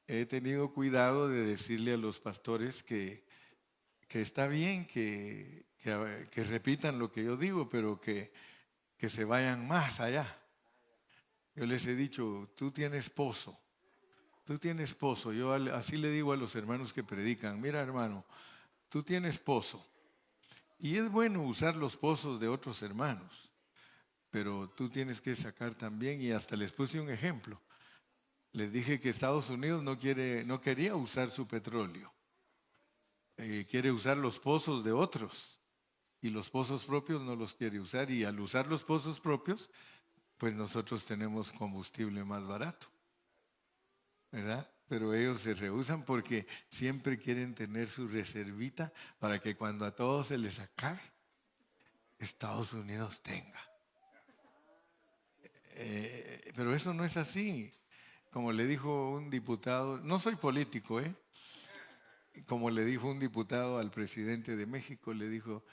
he tenido cuidado de decirle a los pastores que está bien que repitan lo que yo digo, pero que se vayan más allá. Yo les he dicho, tú tienes pozo. Tú tienes pozo. Así le digo a los hermanos que predican, mira hermano, tú tienes pozo. Y es bueno usar los pozos de otros hermanos, pero tú tienes que sacar también, y hasta les puse un ejemplo. Les dije que Estados Unidos no quería usar su petróleo, quiere usar los pozos de otros, y los pozos propios no los quiere usar, y al usar los pozos propios, pues nosotros tenemos combustible más barato, ¿verdad? Pero ellos se rehúsan porque siempre quieren tener su reservita para que cuando a todos se les acabe, Estados Unidos tenga. Pero eso no es así. Como le dijo un diputado, no soy político, como le dijo un diputado al presidente de México, le dijo,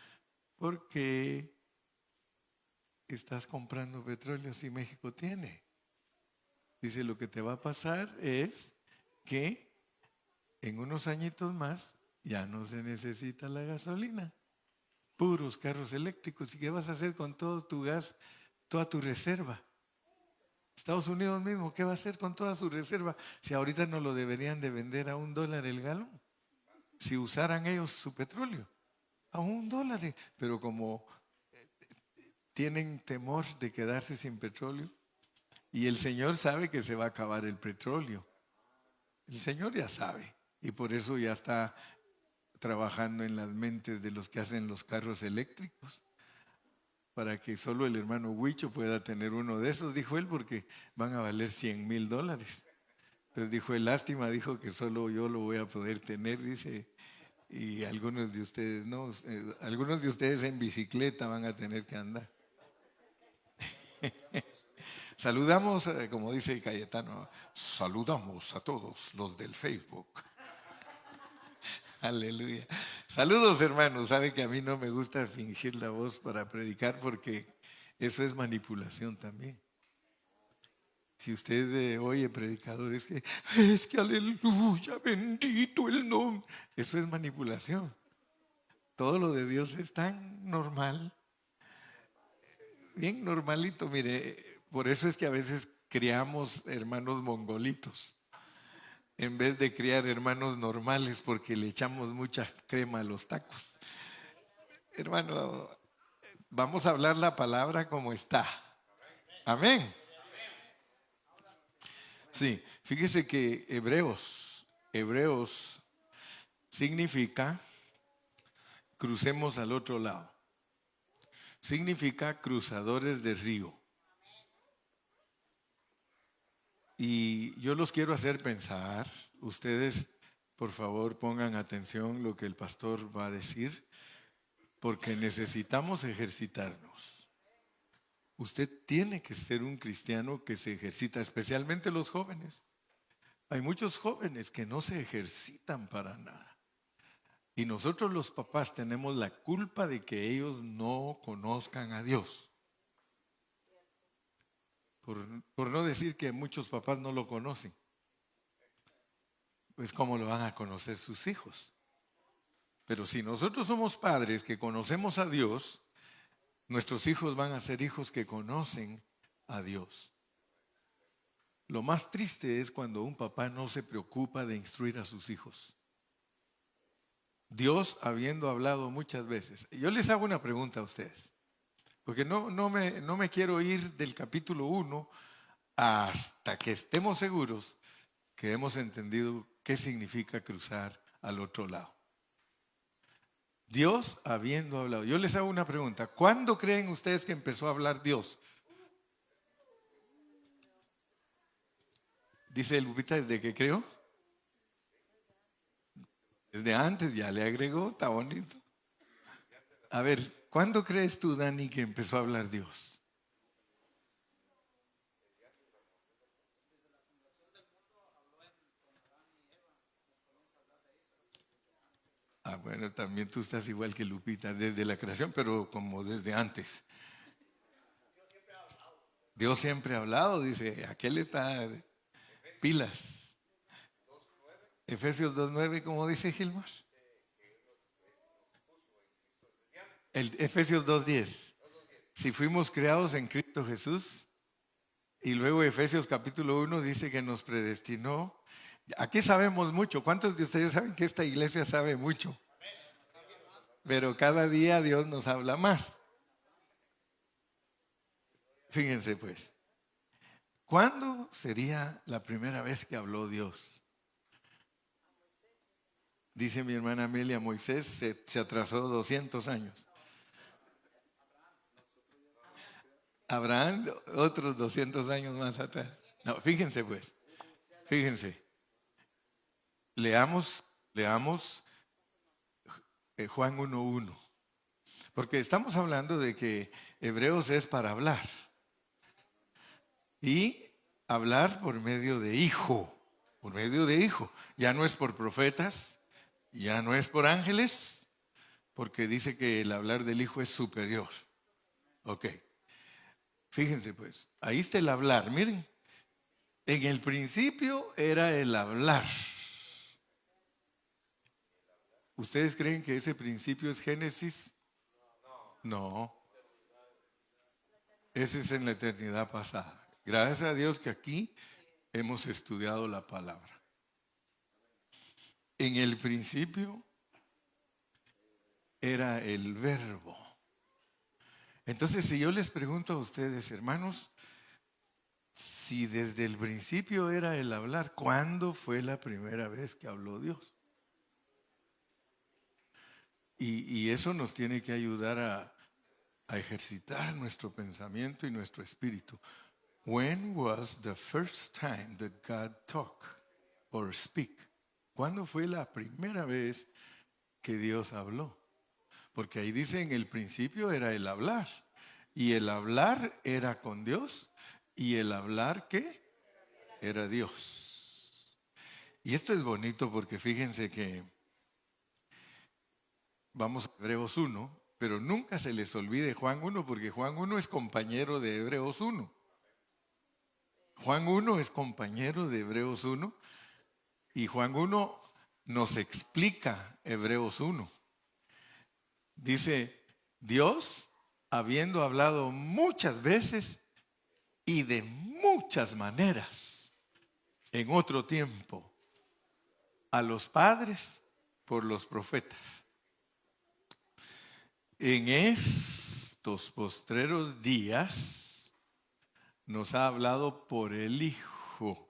¿por qué estás comprando petróleo si México tiene? Dice, lo que te va a pasar es que en unos añitos más ya no se necesita la gasolina, puros carros eléctricos. ¿Y qué vas a hacer con todo tu gas, toda tu reserva? Estados Unidos mismo, ¿qué va a hacer con toda su reserva? Si ahorita no lo deberían de vender a $1 el galón, si usaran ellos su petróleo, a $1. Pero como tienen temor de quedarse sin petróleo, y el Señor sabe que se va a acabar el petróleo. El Señor ya sabe, y por eso ya está trabajando en las mentes de los que hacen los carros eléctricos, para que solo el hermano Huicho pueda tener uno de esos, dijo él, porque van a valer $100,000. Entonces dijo él, lástima, dijo que solo yo lo voy a poder tener, dice, y algunos de ustedes no, algunos de ustedes en bicicleta van a tener que andar. Saludamos, como dice Cayetano, saludamos a todos los del Facebook. Aleluya. Saludos hermanos, sabe que a mí no me gusta fingir la voz para predicar porque eso es manipulación también. Si usted oye predicadores es que aleluya, bendito el nombre, eso es manipulación. Todo lo de Dios es tan normal, bien normalito, mire, por eso es que a veces criamos hermanos mongolitos en vez de criar hermanos normales porque le echamos mucha crema a los tacos. Hermano, vamos a hablar la palabra como está. Amén. Sí, fíjese que Hebreos significa crucemos al otro lado. Significa cruzadores de río. Y yo los quiero hacer pensar, ustedes por favor pongan atención lo que el pastor va a decir, porque necesitamos ejercitarnos. Usted tiene que ser un cristiano que se ejercita, especialmente los jóvenes. Hay muchos jóvenes que no se ejercitan para nada. Y nosotros los papás tenemos la culpa de que ellos no conozcan a Dios. Por no decir que muchos papás no lo conocen. Pues ¿cómo lo van a conocer sus hijos? Pero si nosotros somos padres que conocemos a Dios, nuestros hijos van a ser hijos que conocen a Dios. Lo más triste es cuando un papá no se preocupa de instruir a sus hijos. Dios habiendo hablado muchas veces. Yo les hago una pregunta a ustedes, porque no me quiero ir del capítulo 1 hasta que estemos seguros que hemos entendido qué significa cruzar al otro lado. Dios habiendo hablado. Yo les hago una pregunta. ¿Cuándo creen ustedes que empezó a hablar Dios? Dice Lupita, ¿desde que creó? Desde antes, ya le agregó, está bonito. A ver, ¿cuándo crees tú, Dani, que empezó a hablar Dios? Ah, bueno, también tú estás igual que Lupita, desde la creación, pero como desde antes. Dios siempre ha hablado, dice, aquel está pilas. Efesios 2:9, ¿cómo dice Gilmar? Efesios 2:10. Si fuimos creados en Cristo Jesús, y luego Efesios capítulo 1 dice que nos predestinó. Aquí sabemos mucho. ¿Cuántos de ustedes saben que esta iglesia sabe mucho? Pero cada día Dios nos habla más. Fíjense pues, ¿cuándo sería la primera vez que habló Dios? Dice mi hermana Amelia, Moisés se atrasó 200 años. Abraham, otros 200 años más atrás. No, fíjense pues, fíjense. Leamos Juan 1:1. Porque estamos hablando de que Hebreos es para hablar. Y hablar por medio de hijo. Por medio de hijo. Ya no es por profetas, ya no es por ángeles, porque dice que el hablar del hijo es superior. Ok. Fíjense pues, ahí está el hablar. Miren, en el principio era el hablar. ¿Ustedes creen que ese principio es Génesis? No. Ese es en la eternidad pasada. Gracias a Dios que aquí hemos estudiado la palabra. En el principio era el verbo. Entonces, si yo les pregunto a ustedes, hermanos, si desde el principio era el hablar, ¿cuándo fue la primera vez que habló Dios? Y eso nos tiene que ayudar a ejercitar nuestro pensamiento y nuestro espíritu. When was the first time that God talked or speak? ¿Cuándo fue la primera vez que Dios habló? Porque ahí dice, en el principio era el hablar. Y el hablar era con Dios. Y el hablar, ¿qué? Era Dios. Y esto es bonito porque fíjense que vamos a Hebreos 1, pero nunca se les olvide Juan 1, porque Juan 1 es compañero de Hebreos 1. Juan 1 es compañero de Hebreos 1 y Juan 1 nos explica Hebreos 1. Dice, Dios, habiendo hablado muchas veces y de muchas maneras en otro tiempo a los padres por los profetas, en estos postreros días nos ha hablado por el Hijo.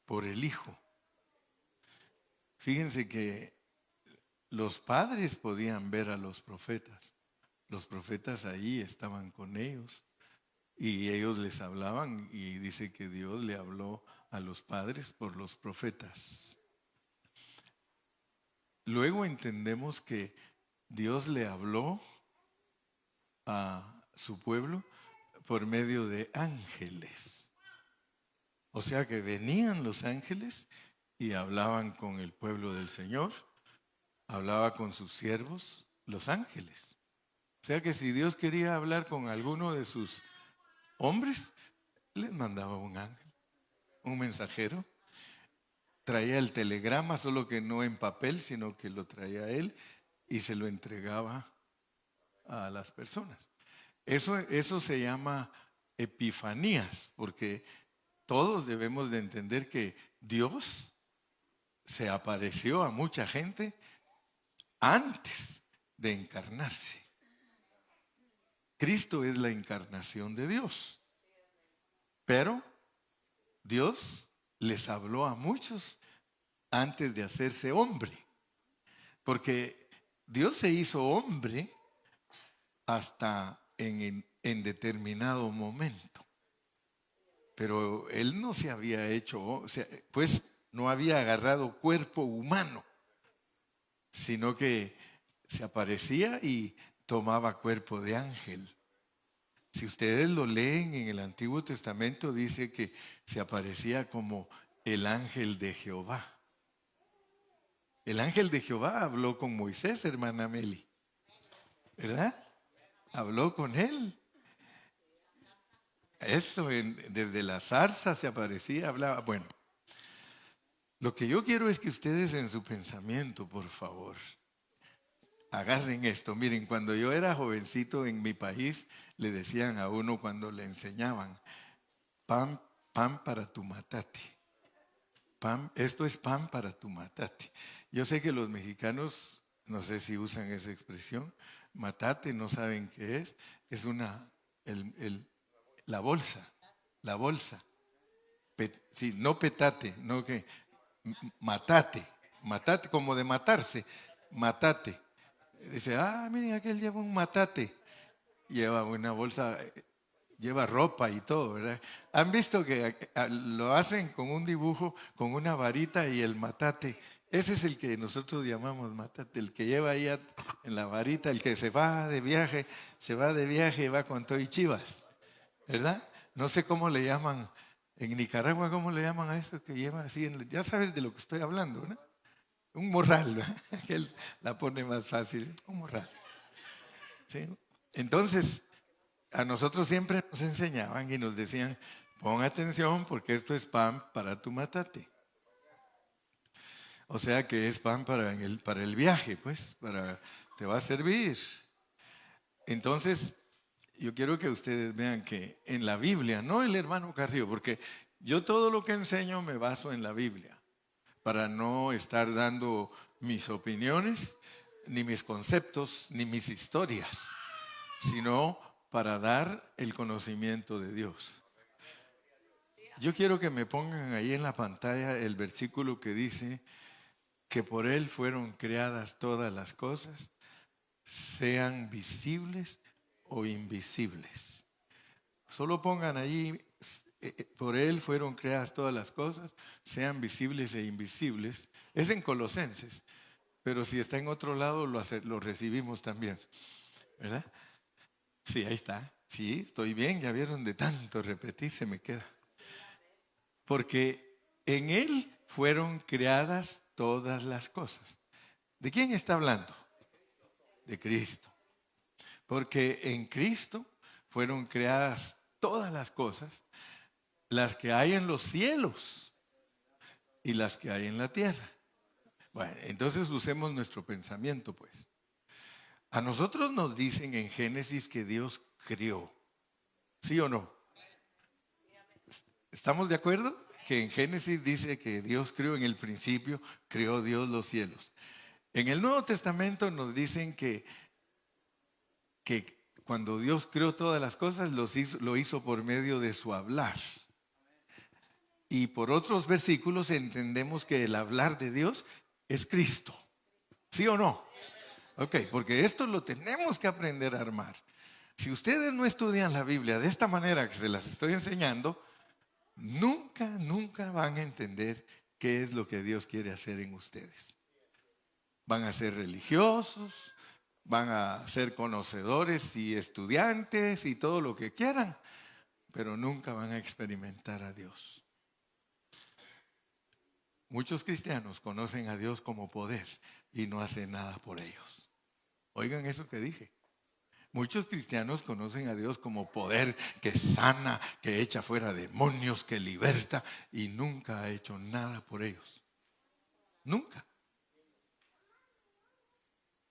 Por el Hijo. Fíjense que los padres podían ver a los profetas. Los profetas ahí estaban con ellos y ellos les hablaban, y dice que Dios le habló a los padres por los profetas. Luego entendemos que Dios le habló a su pueblo por medio de ángeles. O sea que venían los ángeles y hablaban con el pueblo del Señor, hablaba con sus siervos, los ángeles. O sea que si Dios quería hablar con alguno de sus hombres, les mandaba un ángel, un mensajero. Traía el telegrama, solo que no en papel, sino que lo traía él y se lo entregaba a las personas. Eso se llama epifanías, porque todos debemos de entender que Dios se apareció a mucha gente antes de encarnarse. Cristo es la encarnación de Dios, pero Dios les habló a muchos antes de hacerse hombre, porque Dios se hizo hombre hasta en determinado momento, pero Él no se había hecho, o sea, pues no había agarrado cuerpo humano, sino que se aparecía y tomaba cuerpo de ángel. Si ustedes lo leen en el Antiguo Testamento, dice que se aparecía como el ángel de Jehová. El ángel de Jehová habló con Moisés, hermana Meli, ¿verdad? Habló con él. Eso, desde la zarza se aparecía, hablaba. Bueno, Lo que yo quiero es que ustedes en su pensamiento, por favor, agarren esto. Miren, cuando yo era jovencito en mi país, le decían a uno cuando le enseñaban, pan, pan para tu matate. Pan, esto es pan para tu matate. Yo sé que los mexicanos, no sé si usan esa expresión, matate, no saben qué es la bolsa, la bolsa. Sí, no petate, no que, matate, matate, como de matarse, matate. Dice, miren, aquel lleva un matate, lleva una bolsa, lleva ropa y todo, ¿verdad? ¿Han visto que lo hacen con un dibujo, con una varita y el matate? Ese es el que nosotros llamamos matate, el que lleva ahí en la varita, el que se va de viaje y va con todo y chivas, ¿verdad? No sé cómo le llaman, en Nicaragua, ¿cómo le llaman a eso que lleva así? Ya sabes de lo que estoy hablando, ¿no? Un morral, ¿verdad? Que él la pone más fácil, un morral. ¿Sí? Entonces, a nosotros siempre nos enseñaban y nos decían, pon atención porque esto es pan para tu matate. O sea que es pan para el viaje, pues, te va a servir. Entonces, yo quiero que ustedes vean que en la Biblia, no el hermano Carrillo, porque yo todo lo que enseño me baso en la Biblia, para no estar dando mis opiniones, ni mis conceptos, ni mis historias, sino para dar el conocimiento de Dios. Yo quiero que me pongan ahí en la pantalla el versículo que dice que por Él fueron creadas todas las cosas, sean visibles o invisibles. Solo pongan allí, por Él fueron creadas todas las cosas, sean visibles e invisibles. Es en Colosenses, pero si está en otro lado lo recibimos también, ¿verdad? Sí, ahí está. Sí, estoy bien, ya vieron, de tanto repetir se me queda. Porque en Él fueron creadas todas las cosas. ¿De quién está hablando? De Cristo. Porque en Cristo fueron creadas todas las cosas, las que hay en los cielos y las que hay en la tierra. Bueno, entonces usemos nuestro pensamiento, pues. A nosotros nos dicen en Génesis que Dios crió. ¿Sí o no? ¿Estamos de acuerdo? Que en Génesis dice que Dios creó en el principio, creó Dios los cielos. En el Nuevo Testamento nos dicen que cuando Dios creó todas las cosas, lo hizo por medio de su hablar. Y por otros versículos entendemos que el hablar de Dios es Cristo. ¿Sí o no? Ok, porque esto lo tenemos que aprender a armar. Si ustedes no estudian la Biblia de esta manera que se las estoy enseñando, nunca van a entender qué es lo que Dios quiere hacer en ustedes. Van a ser religiosos, van a ser conocedores y estudiantes y todo lo que quieran, pero nunca van a experimentar a Dios. Muchos cristianos conocen a Dios como poder y no hacen nada por ellos. Oigan eso que dije. Muchos cristianos conocen a Dios como poder que sana, que echa fuera demonios, que liberta y nunca ha hecho nada por ellos. Nunca.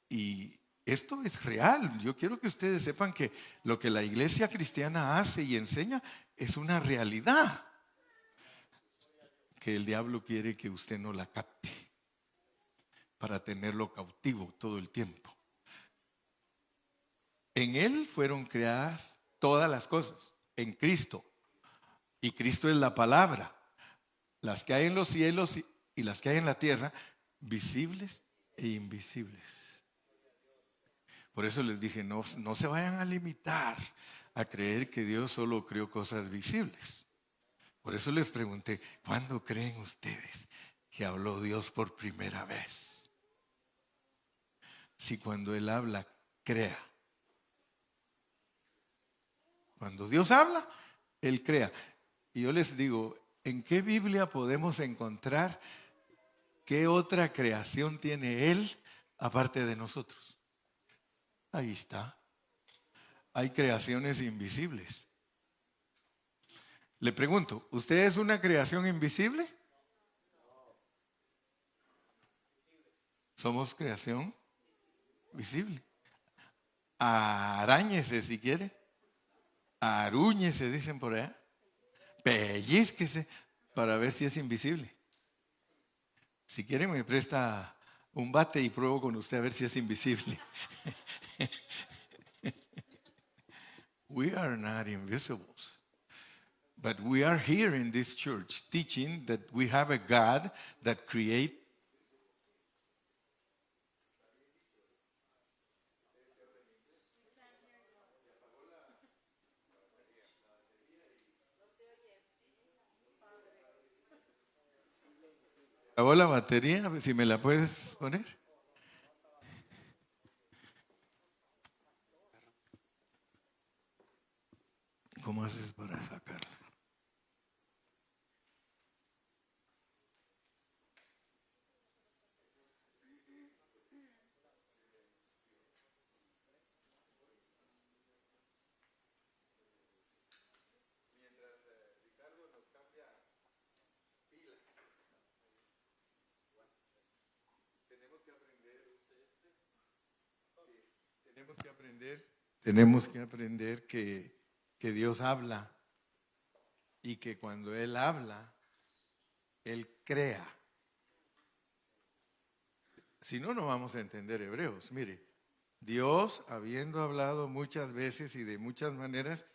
Y esto es real. Yo quiero que ustedes sepan que lo que la iglesia cristiana hace y enseña es una realidad. Que el diablo quiere que usted no la capte para tenerlo cautivo todo el tiempo. En Él fueron creadas todas las cosas, en Cristo. Y Cristo es la palabra. Las que hay en los cielos y las que hay en la tierra, visibles e invisibles. Por eso les dije, no se vayan a limitar a creer que Dios solo creó cosas visibles. Por eso les pregunté, ¿cuándo creen ustedes que habló Dios por primera vez? Si cuando Él habla, crea. Cuando Dios habla, Él crea. Y yo les digo, ¿en qué Biblia podemos encontrar qué otra creación tiene Él aparte de nosotros? Ahí está. Hay creaciones invisibles. Le pregunto, ¿usted es una creación invisible? Somos creación visible. Aráñese si quiere. Arúñese, dicen por allá. Pellizquese para ver si es invisible. Si quiere me presta un bate y pruebo con usted a ver si es invisible. We are not invisibles. But we are here in this church teaching that we have a God that creates. ¿Acabó la batería? A ver si me la puedes poner. ¿Cómo haces para sacarla? Tenemos que aprender que Dios habla y que cuando Él habla, Él crea. Si no, no vamos a entender Hebreos. Mire, Dios, habiendo hablado muchas veces y de muchas maneras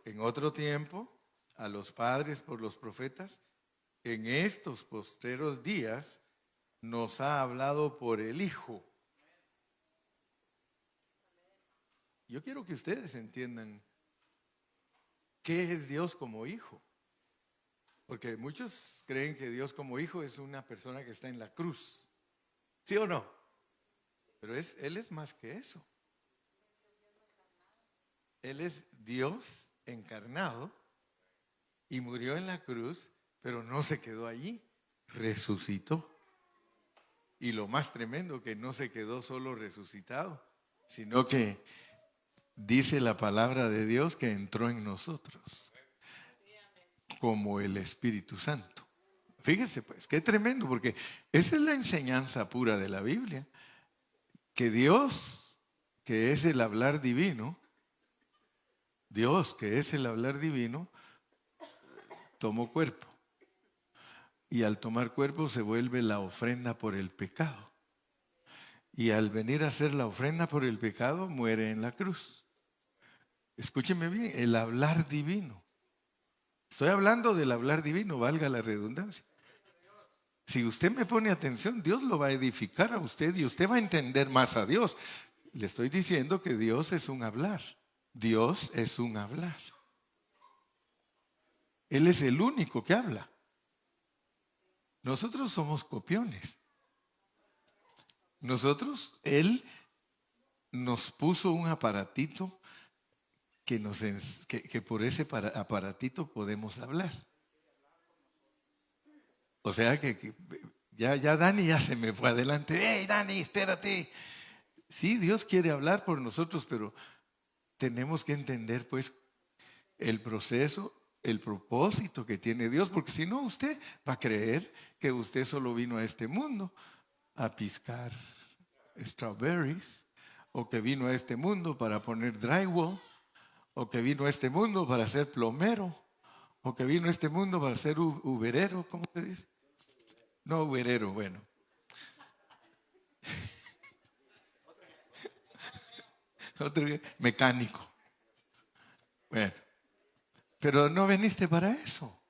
en otro tiempo a los padres por los profetas, en estos postreros días nos ha hablado por el Hijo. Yo quiero que ustedes entiendan qué es Dios como hijo. Porque muchos creen que Dios como hijo es una persona que está en la cruz. ¿Sí o no? Pero Él es más que eso. Él es Dios encarnado y murió en la cruz, pero no se quedó allí, resucitó. Y lo más tremendo, que no se quedó solo resucitado, sino que dice la palabra de Dios que entró en nosotros como el Espíritu Santo. Fíjese pues, qué tremendo, porque esa es la enseñanza pura de la Biblia, que Dios, que es el hablar divino, Dios, que es el hablar divino, tomó cuerpo. Y al tomar cuerpo se vuelve la ofrenda por el pecado. Y al venir a hacer la ofrenda por el pecado, muere en la cruz. Escúcheme bien, el hablar divino. Estoy hablando del hablar divino, valga la redundancia. Si usted me pone atención, Dios lo va a edificar a usted y usted va a entender más a Dios. Le estoy diciendo que Dios es un hablar. Dios es un hablar. Él es el único que habla. Nosotros somos copiones. Él nos puso un aparatito que por ese aparatito podemos hablar. O sea que ya Dani ya se me fue adelante. ¡Hey, Dani, espérate! Sí, Dios quiere hablar por nosotros, pero tenemos que entender pues el proceso, el propósito que tiene Dios, porque si no usted va a creer que usted solo vino a este mundo a piscar strawberries, o que vino a este mundo para poner drywall, o que vino a este mundo para ser plomero, o que vino a este mundo para ser uberero, ¿cómo se dice? No, uberero, bueno. Otro mecánico. Bueno, pero no veniste para eso.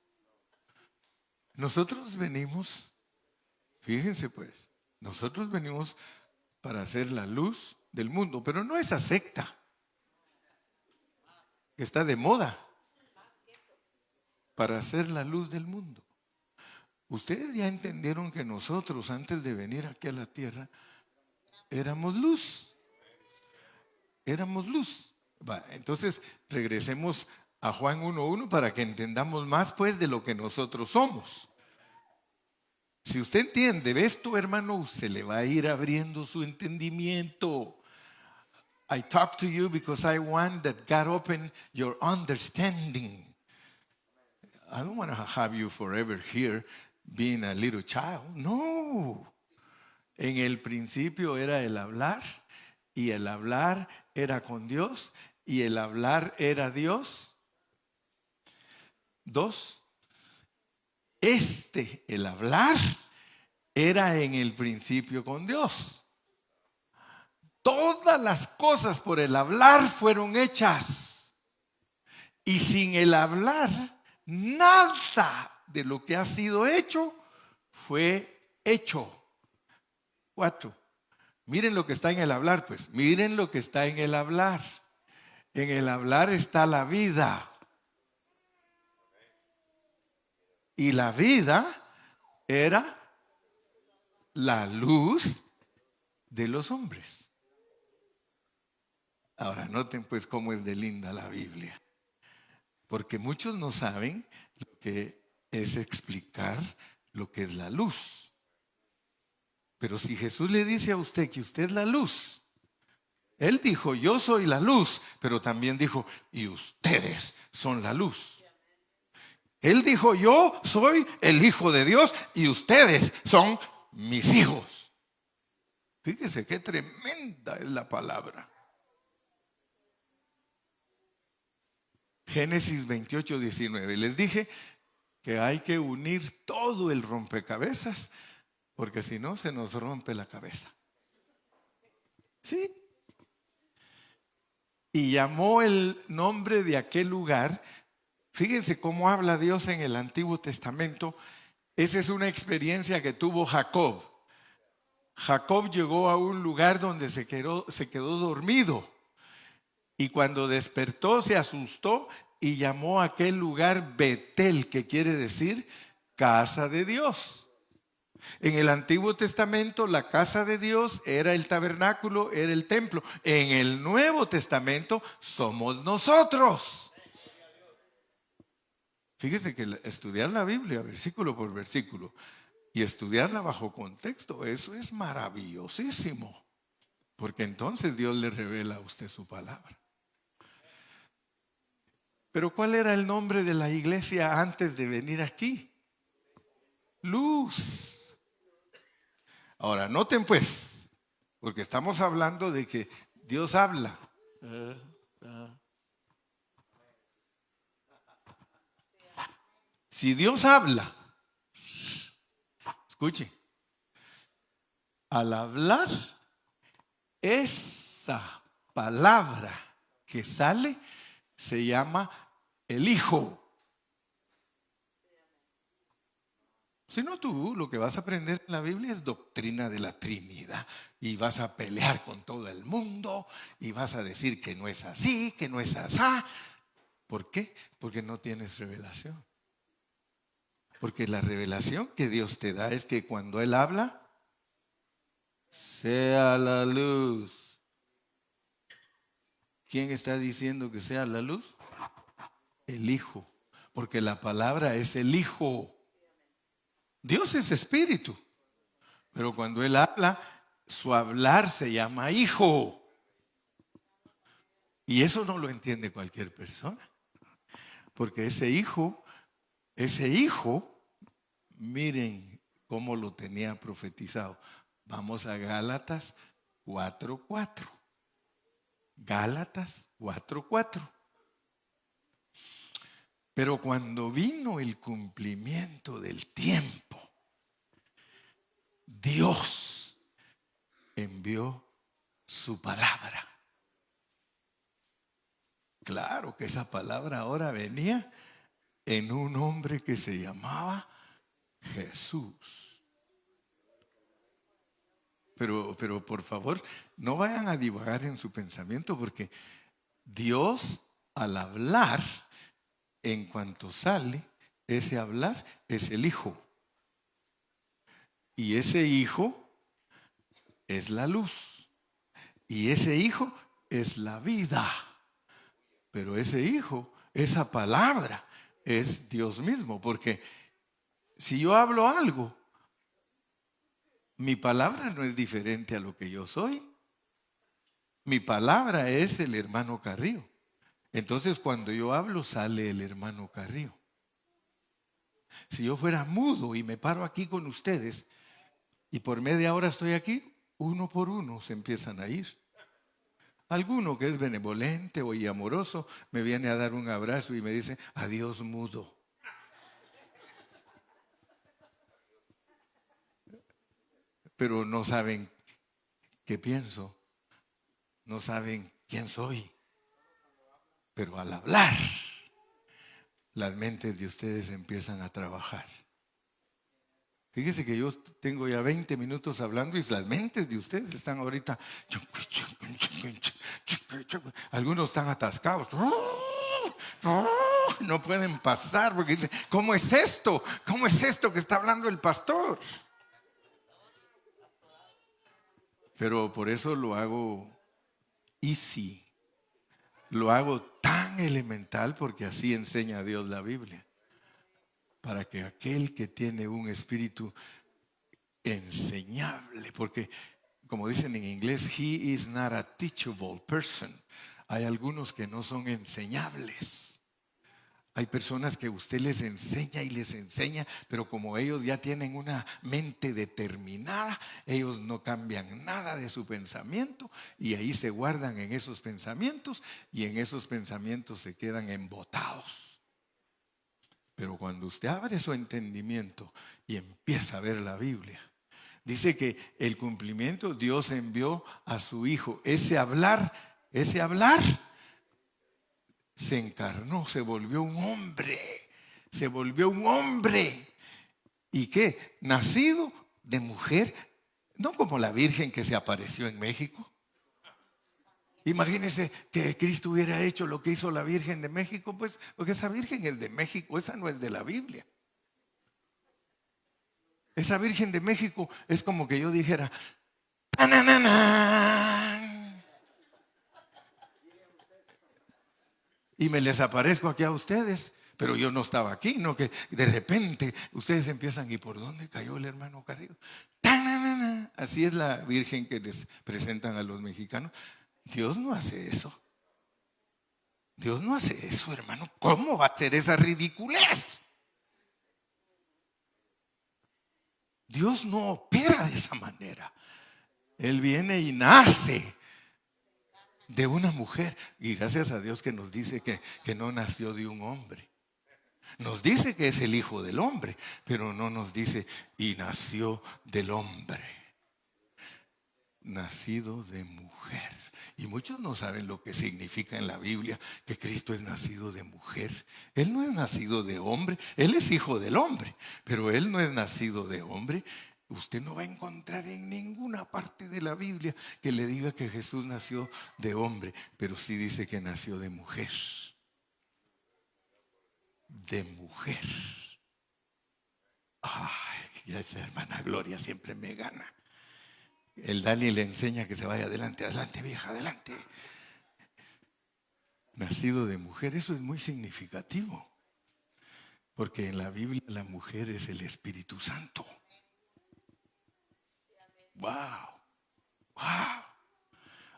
Nosotros venimos, fíjense pues, nosotros venimos para hacer la luz del mundo, pero no esa secta que está de moda, para hacer la luz del mundo. Ustedes ya entendieron que nosotros, antes de venir aquí a la tierra, éramos luz. Éramos luz. Entonces, regresemos a Juan 1:1 para que entendamos más pues de lo que nosotros somos. Si usted entiende, ¿ves tú, hermano? Se le va a ir abriendo su entendimiento. I talk to you because I want that God open your understanding. I don't want to have you forever here being a little child. No. En el principio era el hablar, y el hablar era con Dios, y el hablar era Dios. 2, el hablar, era en el principio con Dios. Todas las cosas por el hablar fueron hechas. Y sin el hablar, nada de lo que ha sido hecho fue hecho. 4. Miren lo que está en el hablar, pues. Miren lo que está en el hablar. En el hablar está la vida. Y la vida era la luz de los hombres. Ahora, noten pues cómo es de linda la Biblia. Porque muchos no saben lo que es explicar lo que es la luz. Pero si Jesús le dice a usted que usted es la luz, Él dijo, yo soy la luz, pero también dijo, y ustedes son la luz. Él dijo, yo soy el Hijo de Dios y ustedes son mis hijos. Fíjese qué tremenda es la palabra. Génesis 28, 19. Les dije que hay que unir todo el rompecabezas, porque si no se nos rompe la cabeza. ¿Sí? Y llamó el nombre de aquel lugar. Fíjense cómo habla Dios en el Antiguo Testamento. Esa es una experiencia que tuvo Jacob. Jacob llegó a un lugar donde se quedó dormido. Y cuando despertó se asustó y llamó a aquel lugar Betel, que quiere decir casa de Dios. En el Antiguo Testamento la casa de Dios era el tabernáculo, era el templo. En el Nuevo Testamento somos nosotros. Fíjese que estudiar la Biblia versículo por versículo y estudiarla bajo contexto, eso es maravillosísimo. Porque entonces Dios le revela a usted su palabra. Pero ¿cuál era el nombre de la iglesia antes de venir aquí? Luz. Ahora, noten pues, porque estamos hablando de que Dios habla. Si Dios habla, escuche, al hablar, esa palabra que sale se llama el Hijo. Si no, tú lo que vas a aprender en la Biblia es doctrina de la Trinidad. Y vas a pelear con todo el mundo y vas a decir que no es así, que no es asá. ¿Por qué? Porque no tienes revelación. Porque la revelación que Dios te da es que cuando Él habla, sea la luz. ¿Quién está diciendo que sea la luz? El Hijo. Porque la palabra es el Hijo. Dios es espíritu. Pero cuando Él habla, su hablar se llama hijo. Y eso no lo entiende cualquier persona. Porque ese hijo, miren cómo lo tenía profetizado. Vamos a Gálatas 4:4. Gálatas 4:4. Pero cuando vino el cumplimiento del tiempo, Dios envió su palabra. Claro que esa palabra ahora venía en un hombre que se llamaba Jesús. Pero por favor, no vayan a divagar en su pensamiento, porque Dios al hablar, en cuanto sale, ese hablar es el Hijo. Y ese Hijo es la luz. Y ese Hijo es la vida. Pero ese Hijo, esa palabra, es Dios mismo. Porque si yo hablo algo, mi palabra no es diferente a lo que yo soy. Mi palabra es el hermano Carrillo. Entonces cuando yo hablo sale el hermano Carrillo. Si yo fuera mudo y me paro aquí con ustedes, Y por media hora estoy aquí, uno por uno se empiezan a ir. Alguno que es benevolente o amoroso me viene a dar un abrazo y me dice, adiós mudo. Pero no saben qué pienso, no saben quién soy. Pero al hablar, las mentes de ustedes empiezan a trabajar. Fíjese que yo tengo ya 20 minutos hablando y las mentes de ustedes están ahorita. Algunos están atascados. No pueden pasar porque dicen, ¿cómo es esto? ¿Cómo es esto que está hablando el pastor? Pero por eso lo hago easy. Lo hago tan elemental porque así enseña Dios la Biblia. Para que aquel que tiene un espíritu enseñable, porque como dicen en inglés, he is not a teachable person. Hay algunos que no son enseñables. Hay personas que usted les enseña y les enseña, pero como ellos ya tienen una mente determinada, ellos no cambian nada de su pensamiento y ahí se guardan en esos pensamientos y en esos pensamientos se quedan embotados. Pero cuando usted abre su entendimiento y empieza a ver la Biblia, dice que el cumplimiento, Dios envió a su Hijo. Ese hablar se encarnó, se volvió un hombre. Se volvió un hombre. ¿Y qué? Nacido de mujer, no como la Virgen que se apareció en México. Imagínense que Cristo hubiera hecho lo que hizo la Virgen de México, pues, porque esa Virgen es de México, esa no es de la Biblia. Esa Virgen de México es como que yo dijera, ¡tananana! Y me les aparezco aquí a ustedes, pero yo no estaba aquí, no que de repente ustedes empiezan, ¿y por dónde cayó el hermano Carrillo? ¡Tananana! Así es la Virgen que les presentan a los mexicanos. Dios no hace eso. Dios no hace eso, hermano. ¿Cómo va a hacer esa ridiculez? Dios no opera de esa manera. Él viene y nace de una mujer. Y gracias a Dios que nos dice que no nació de un hombre. Nos dice que es el hijo del hombre, pero no nos dice y nació del hombre. Nacido de mujer. Y muchos no saben lo que significa en la Biblia que Cristo es nacido de mujer. Él no es nacido de hombre, Él es hijo del hombre, pero Él no es nacido de hombre. Usted no va a encontrar en ninguna parte de la Biblia que le diga que Jesús nació de hombre, pero sí dice que nació de mujer. De mujer. Ay, esa hermana Gloria siempre me gana. El Dani le enseña que se vaya adelante, adelante vieja, adelante. Nacido de mujer, eso es muy significativo. Porque en la Biblia la mujer es el Espíritu Santo. ¡Wow! ¡Wow!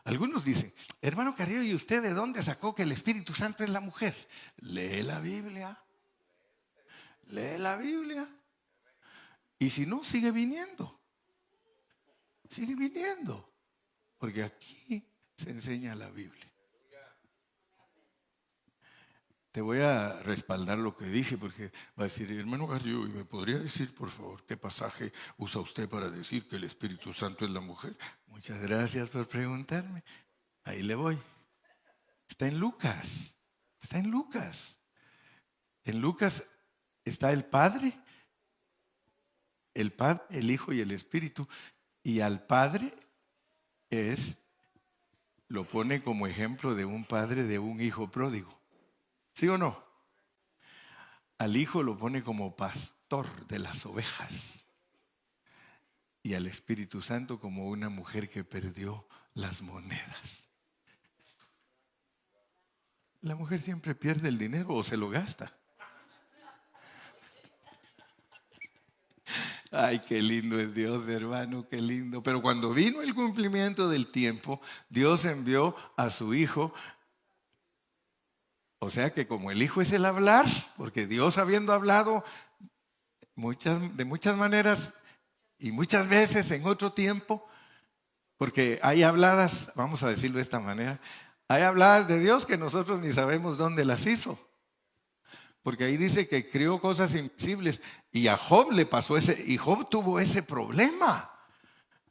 Algunos dicen, hermano Carrillo, ¿y usted de dónde sacó que el Espíritu Santo es la mujer? Lee la Biblia. Lee la Biblia. Y si no, sigue viniendo. Sigue viniendo. Porque aquí se enseña la Biblia. Te voy a respaldar lo que dije porque va a decir, hermano Carrillo, ¿y me podría decir, por favor, qué pasaje usa usted para decir que el Espíritu Santo es la mujer? Muchas gracias por preguntarme. Ahí le voy. Está en Lucas. Está en Lucas. En Lucas está el Padre, el Hijo y el Espíritu. Y al Padre lo pone como ejemplo de un padre de un hijo pródigo. ¿Sí o no? Al hijo lo pone como pastor de las ovejas y al Espíritu Santo como una mujer que perdió las monedas. La mujer siempre pierde el dinero o se lo gasta. Ay, qué lindo es Dios, hermano, qué lindo. Pero cuando vino el cumplimiento del tiempo, Dios envió a su hijo. O sea que como el Hijo es el hablar, porque Dios habiendo hablado de muchas maneras Y muchas veces en otro tiempo, porque hay habladas, vamos a decirlo de esta manera, hay habladas de Dios que nosotros ni sabemos dónde las hizo. Porque ahí dice que creó cosas invisibles y a Job le pasó y Job tuvo ese problema.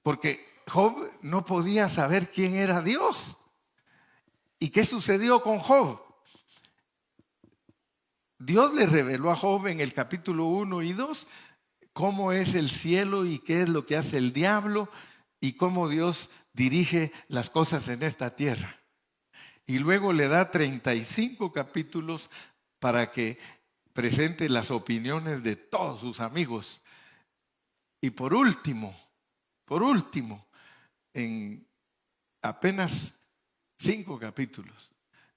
Porque Job no podía saber quién era Dios. ¿Y qué sucedió con Job? Dios le reveló a Job en el capítulo 1 y 2 cómo es el cielo y qué es lo que hace el diablo y cómo Dios dirige las cosas en esta tierra. Y luego le da 35 capítulos para que presente las opiniones de todos sus amigos. Y por último, en apenas 5 capítulos,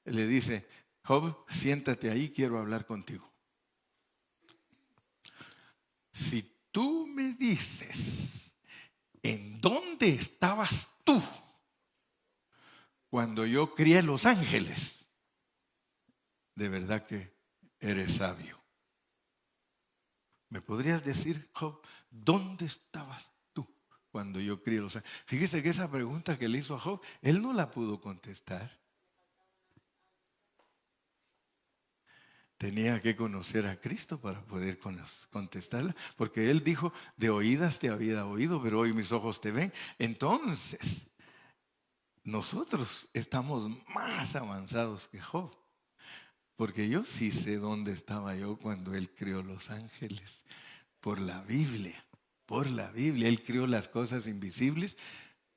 le dice: Job, siéntate ahí, quiero hablar contigo. Si tú me dices en dónde estabas tú cuando yo crié los ángeles, de verdad que eres sabio. ¿Me podrías decir, Job, dónde estabas tú cuando yo crié los ángeles? Fíjese que esa pregunta que le hizo a Job, él no la pudo contestar. Tenía que conocer a Cristo para poder contestarla, porque él dijo: de oídas te había oído, pero hoy mis ojos te ven. Entonces, nosotros estamos más avanzados que Job, porque yo sí sé dónde estaba yo cuando él creó los ángeles, por la Biblia. Por la Biblia, él creó las cosas invisibles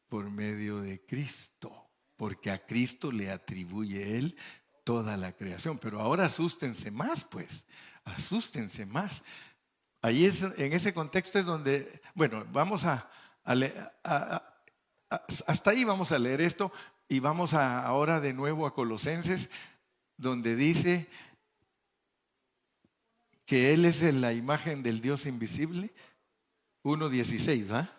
por medio de Cristo, porque a Cristo le atribuye él toda la creación. Pero ahora asústense más, pues, asústense más. Ahí es, en ese contexto es donde, bueno, vamos hasta ahí vamos a leer esto y vamos ahora de nuevo a Colosenses, donde dice que Él es la imagen del Dios invisible. 1:16, ¿va?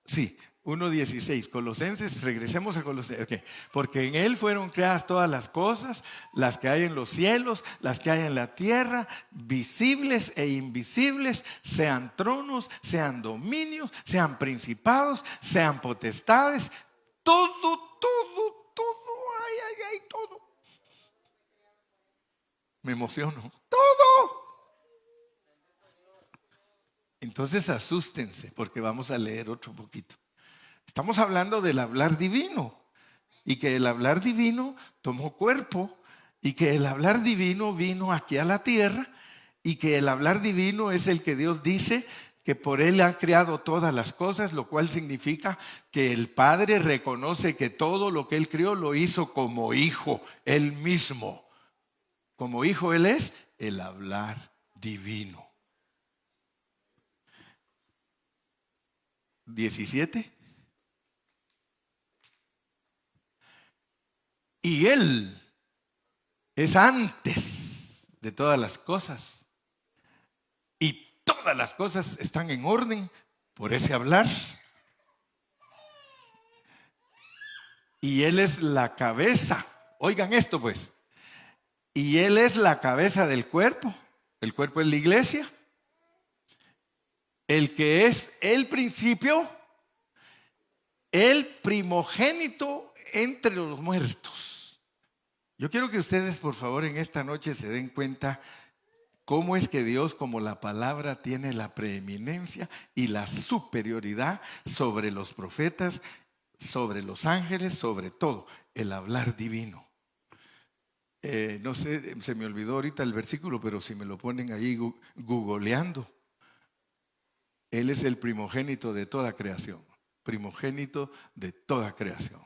Sí, 1:16. Colosenses, regresemos a Colosenses. Okay. Porque en Él fueron creadas todas las cosas, las que hay en los cielos, las que hay en la tierra, visibles e invisibles, sean tronos, sean dominios, sean principados, sean potestades. Todo, todo. Me emociono. Todo. Entonces asústense porque vamos a leer otro poquito. Estamos hablando del hablar divino y que el hablar divino tomó cuerpo y que el hablar divino vino aquí a la tierra y que el hablar divino es el que Dios dice que por Él ha creado todas las cosas, lo cual significa que el Padre reconoce que todo lo que Él creó lo hizo como hijo, Él mismo. Como hijo Él es el hablar divino. 17. Y Él es antes de todas las cosas. Y todas las cosas están en orden por ese hablar. Y Él es la cabeza. Oigan esto pues. Y Él es la cabeza del cuerpo. El cuerpo es la iglesia. El que es el principio, el primogénito entre los muertos. Yo quiero que ustedes, por favor, en esta noche se den cuenta cómo es que Dios, como la palabra, tiene la preeminencia y la superioridad sobre los profetas, sobre los ángeles, sobre todo el hablar divino. No sé, se me olvidó ahorita el versículo, pero si me lo ponen ahí googleando. Él es el primogénito de toda creación. Primogénito de toda creación.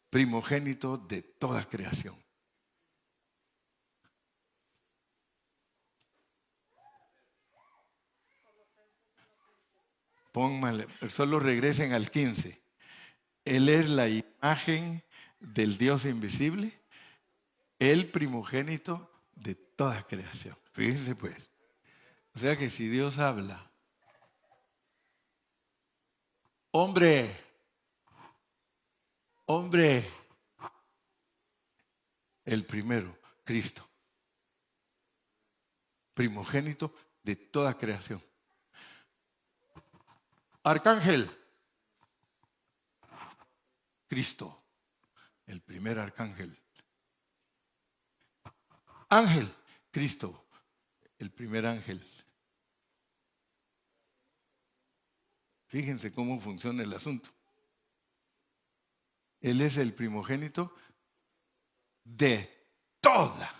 Primogénito de toda creación. Pónganle, solo regresen al 15. Él es la imagen del Dios invisible, el primogénito de toda creación. Fíjense pues. O sea que si Dios habla, hombre, el primero, Cristo, primogénito de toda creación. Arcángel, Cristo, el primer arcángel. Ángel, Cristo, el primer ángel. Fíjense cómo funciona el asunto. Él es el primogénito de toda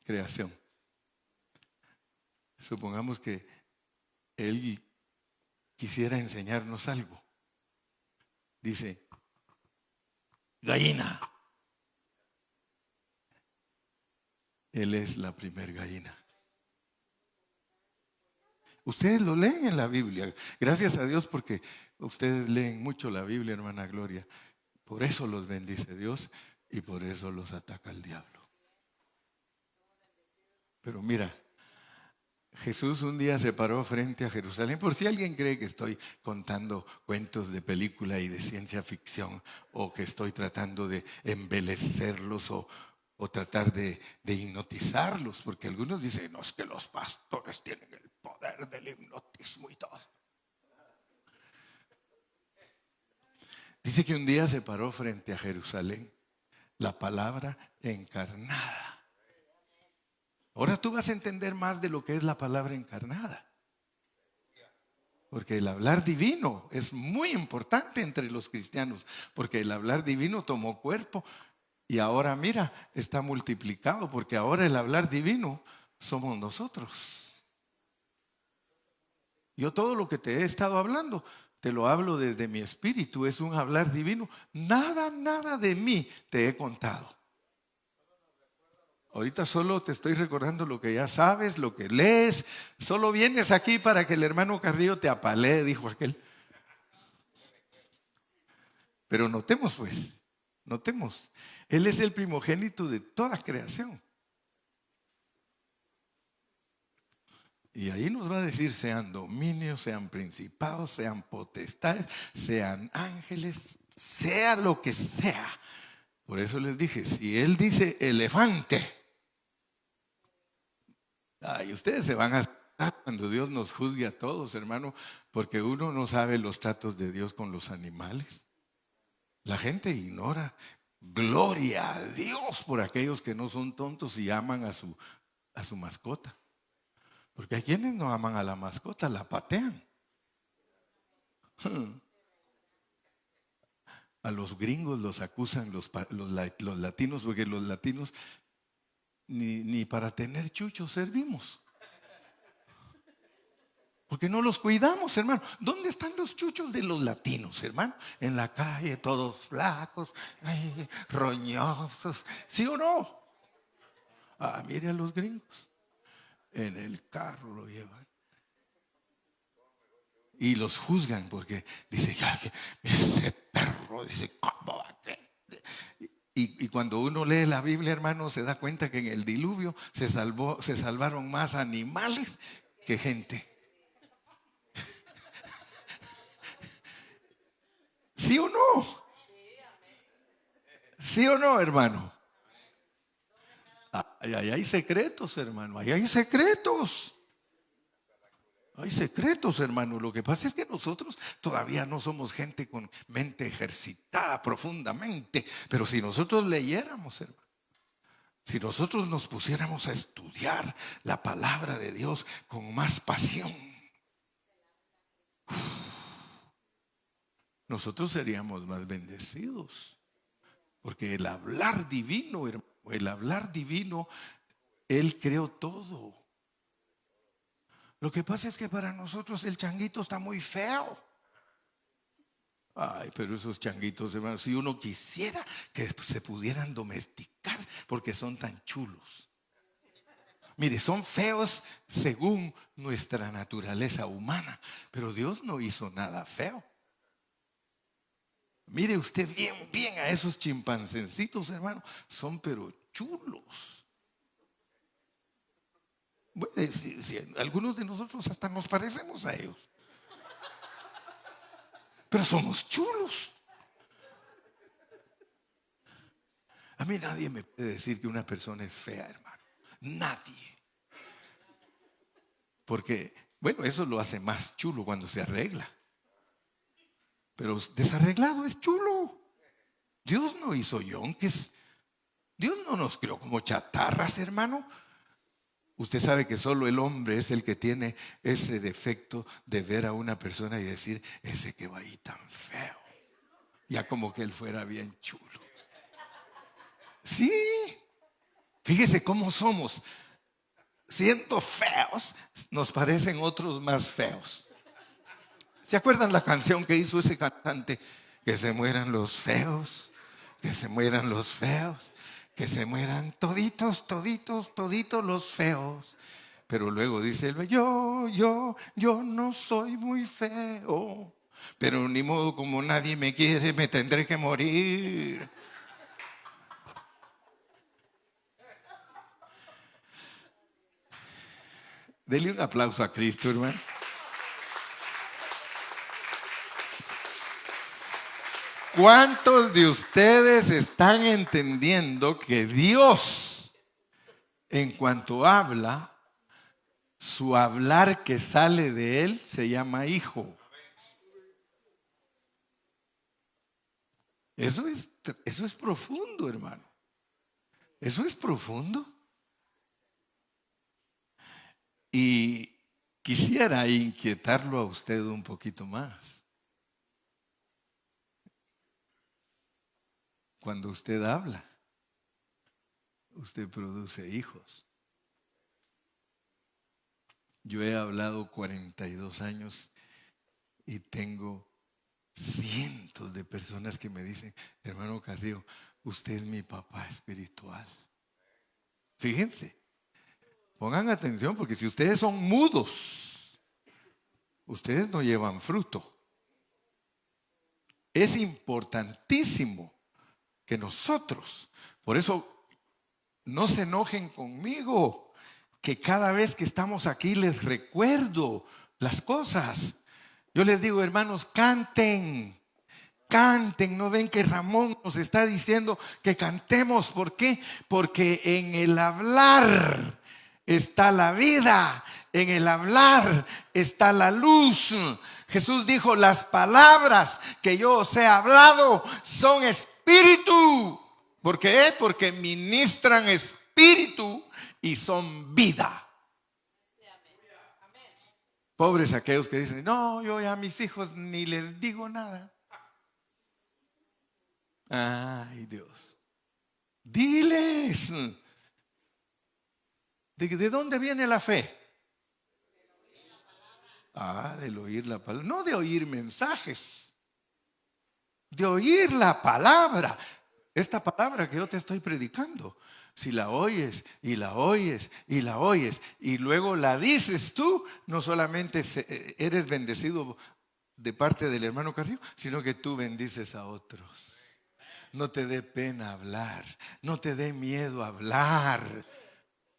creación. Supongamos que Él quisiera enseñarnos algo. Dice, gallina. Él es la primer gallina. Ustedes lo leen en la Biblia. Gracias a Dios porque ustedes leen mucho la Biblia, hermana Gloria. Por eso los bendice Dios y por eso los ataca el diablo. Pero mira, Jesús un día se paró frente a Jerusalén. Por si alguien cree que estoy contando cuentos de película y de ciencia ficción, o que estoy tratando de embelecerlos o tratar de hipnotizarlos, porque algunos dicen, no, es que los pastores tienen el poder del hipnotismo y todo. Dice que un día se paró frente a Jerusalén la palabra encarnada. Ahora tú vas a entender más de lo que es la palabra encarnada. Porque el hablar divino es muy importante entre los cristianos, porque el hablar divino tomó cuerpo y ahora mira, está multiplicado, porque ahora el hablar divino somos nosotros. Yo todo lo que te he estado hablando, te lo hablo desde mi espíritu, es un hablar divino. Nada de mí te he contado. Ahorita solo te estoy recordando lo que ya sabes, lo que lees. Solo vienes aquí para que el hermano Carrillo te apalee, dijo aquel. Pero notemos pues, notemos. Él es el primogénito de toda creación. Y ahí nos va a decir, sean dominios, sean principados, sean potestades, sean ángeles, sea lo que sea. Por eso les dije, si Él dice elefante, ay, ustedes se van a asustar cuando Dios nos juzgue a todos, hermano, porque uno no sabe los tratos de Dios con los animales. La gente ignora. Gloria a Dios por aquellos que no son tontos y aman a su mascota. Porque hay quienes no aman a la mascota, la patean. A los gringos los acusan los latinos, porque los latinos ni para tener chuchos servimos. Porque no los cuidamos, hermano. ¿Dónde están los chuchos de los latinos, hermano? En la calle, todos flacos, ay, roñosos. ¿Sí o no? Ah, mire a los gringos. En el carro lo llevan. Y los juzgan porque dice, ya que ese perro, dice, ¿cómo va a creer? Y cuando uno lee la Biblia, hermano, se da cuenta que en el diluvio se salvaron más animales que gente. ¿Sí o no? ¿Sí o no, hermano? Ahí hay secretos, hermano. Ahí hay secretos. Hay secretos, hermano. Lo que pasa es que nosotros todavía no somos gente con mente ejercitada profundamente. Pero si nosotros leyéramos, hermano, si nosotros nos pusiéramos a estudiar la palabra de Dios con más pasión, nosotros seríamos más bendecidos. Porque el hablar divino, hermano, el hablar divino, Él creó todo. Lo que pasa es que para nosotros el changuito está muy feo. Ay, pero esos changuitos, hermanos, si uno quisiera que se pudieran domesticar porque son tan chulos. Mire, son feos según nuestra naturaleza humana, pero Dios no hizo nada feo. Mire usted bien a esos chimpancecitos, hermano, son pero chulos. Bueno, si algunos de nosotros hasta nos parecemos a ellos. Pero somos chulos. A mí nadie me puede decir que una persona es fea, hermano. Nadie. Porque Bueno, eso lo hace más chulo cuando se arregla. Pero desarreglado es chulo. Dios no hizo yonques. Dios no nos creó como chatarras, hermano. Usted sabe que solo el hombre es el que tiene ese defecto de ver a una persona y decir, ese que va ahí tan feo. Ya como que él fuera bien chulo. Sí. Fíjese cómo somos. Siendo feos, nos parecen otros más feos. ¿Se acuerdan la canción que hizo ese cantante? Que se mueran los feos, que se mueran los feos, que se mueran toditos, toditos, toditos los feos. Pero luego dice él, yo no soy muy feo, pero ni modo, como nadie me quiere, me tendré que morir. Dele un aplauso a Cristo, hermano. ¿Cuántos de ustedes están entendiendo que Dios, en cuanto habla, su hablar que sale de él se llama hijo? Eso es profundo, hermano. Eso es profundo. Y quisiera inquietarlo a usted un poquito más. Cuando usted habla, usted produce hijos. Yo he hablado 42 años y tengo cientos de personas que me dicen, hermano Carrillo, usted es mi papá espiritual. Fíjense, pongan atención, porque si ustedes son mudos, ustedes no llevan fruto. Es importantísimo que nosotros, por eso no se enojen conmigo, que cada vez que estamos aquí les recuerdo las cosas. Yo les digo, hermanos, canten, canten. ¿No ven que Ramón nos está diciendo que cantemos? ¿Por qué? Porque en el hablar está la vida, en el hablar está la luz. Jesús dijo, las palabras que yo os he hablado son espíritu. ¿Por qué? Porque ministran espíritu y son vida. Pobres aquellos que dicen, no, yo ya a mis hijos ni les digo nada. Ay, Dios. Diles. ¿De dónde viene la fe? Del oír la palabra. No de oír mensajes. De oír la palabra. Esta palabra que yo te estoy predicando. Si la oyes y la oyes y la oyes y luego la dices tú, no solamente eres bendecido de parte del hermano Carrillo, sino que tú bendices a otros. No te dé pena hablar, no te dé miedo hablar,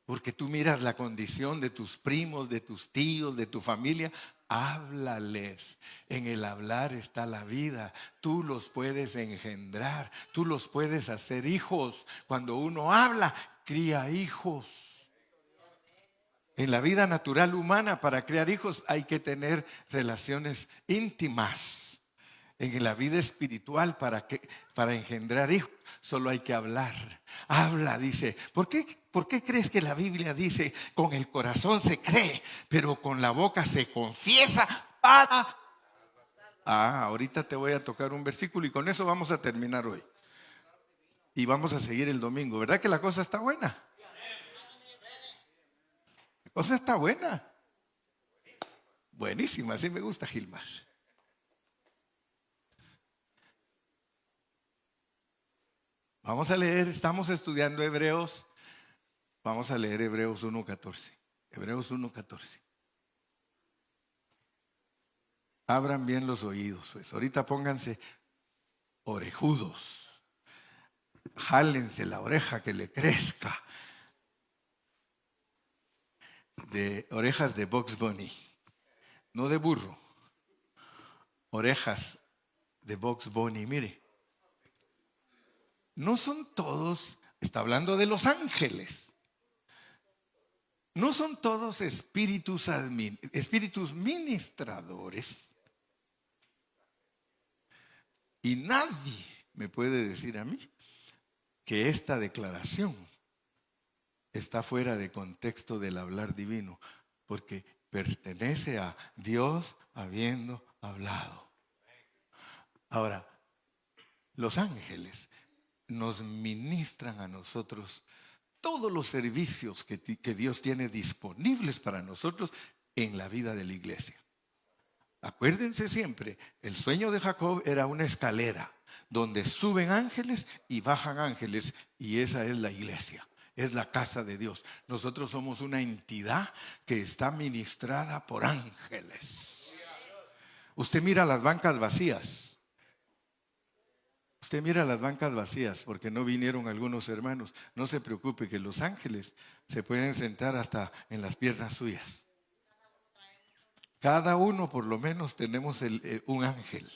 porque tú miras la condición de tus primos, de tus tíos, de tu familia. Háblales. En el hablar está la vida. Tú los puedes engendrar, tú los puedes hacer hijos. Cuando uno habla, cría hijos. En la vida natural humana, para criar hijos hay que tener relaciones íntimas. En la vida espiritual, para engendrar hijos, solo hay que hablar. Habla, dice. ¿Por qué crees que la Biblia dice, con el corazón se cree, pero con la boca se confiesa para... ahorita te voy a tocar un versículo y con eso vamos a terminar hoy. Y vamos a seguir el domingo. ¿Verdad que la cosa está buena? La cosa está buena. Buenísima, así me gusta, Gilmar. Vamos a leer, estamos estudiando Hebreos. Vamos a leer Hebreos 1:14. Hebreos 1:14. Abran bien los oídos, pues. Ahorita pónganse orejudos. Jálense la oreja que le crezca. De orejas de Bugs Bunny. No de burro. Orejas de Bugs Bunny. Mire. No son todos, está hablando de los ángeles. ¿No son todos espíritus ministradores? Y nadie me puede decir a mí que esta declaración está fuera de contexto del hablar divino, porque pertenece a Dios habiendo hablado. Ahora, los ángeles nos ministran a nosotros todos los servicios que Dios tiene disponibles para nosotros en la vida de la iglesia. Acuérdense siempre, el sueño de Jacob era una escalera donde suben ángeles y bajan ángeles, y esa es la iglesia, es la casa de Dios. Nosotros somos una entidad que está ministrada por ángeles. Usted mira las bancas vacías. Usted mira las bancas vacías porque no vinieron algunos hermanos. No se preocupe, que los ángeles se pueden sentar hasta en las piernas suyas. Cada uno por lo menos tenemos un ángel.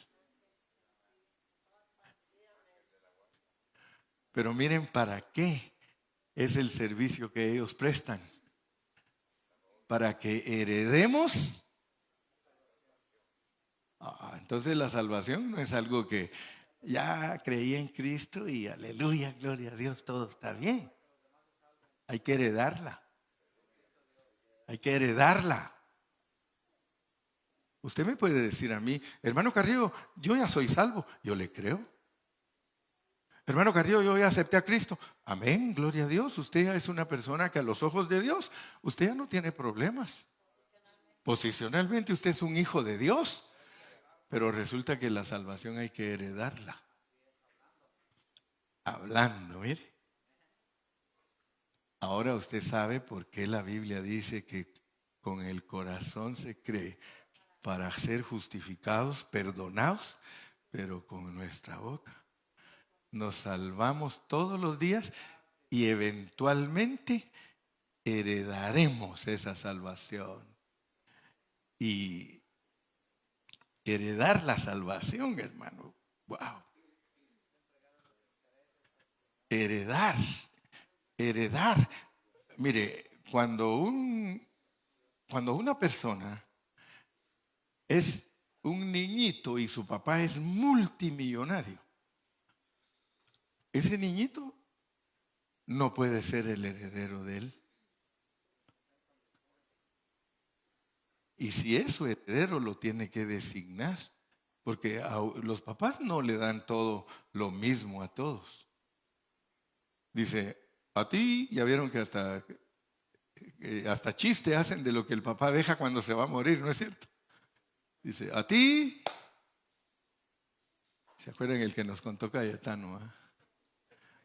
Pero miren para qué es el servicio que ellos prestan. Para que heredemos. Entonces la salvación no es algo que ya creí en Cristo y aleluya, gloria a Dios, todo está bien. Hay que heredarla. Hay que heredarla. Usted me puede decir a mí, hermano Carrillo, yo ya soy salvo. Yo le creo. Hermano Carrillo, yo ya acepté a Cristo. Amén, gloria a Dios. Usted ya es una persona que a los ojos de Dios, usted ya no tiene problemas. Posicionalmente usted es un hijo de Dios. Pero resulta que la salvación hay que heredarla. Hablando, mire. Ahora usted sabe por qué la Biblia dice que con el corazón se cree para ser justificados, perdonados, pero con nuestra boca nos salvamos todos los días y eventualmente heredaremos esa salvación. Y heredar la salvación, hermano. Wow. Heredar. Mire, cuando una persona es un niñito y su papá es multimillonario, ese niñito no puede ser el heredero de él. Y si es su heredero, lo tiene que designar, porque los papás no le dan todo lo mismo a todos. Dice, a ti, ya vieron que hasta chiste hacen de lo que el papá deja cuando se va a morir, ¿no es cierto? Dice, a ti, ¿se acuerdan el que nos contó Cayetano?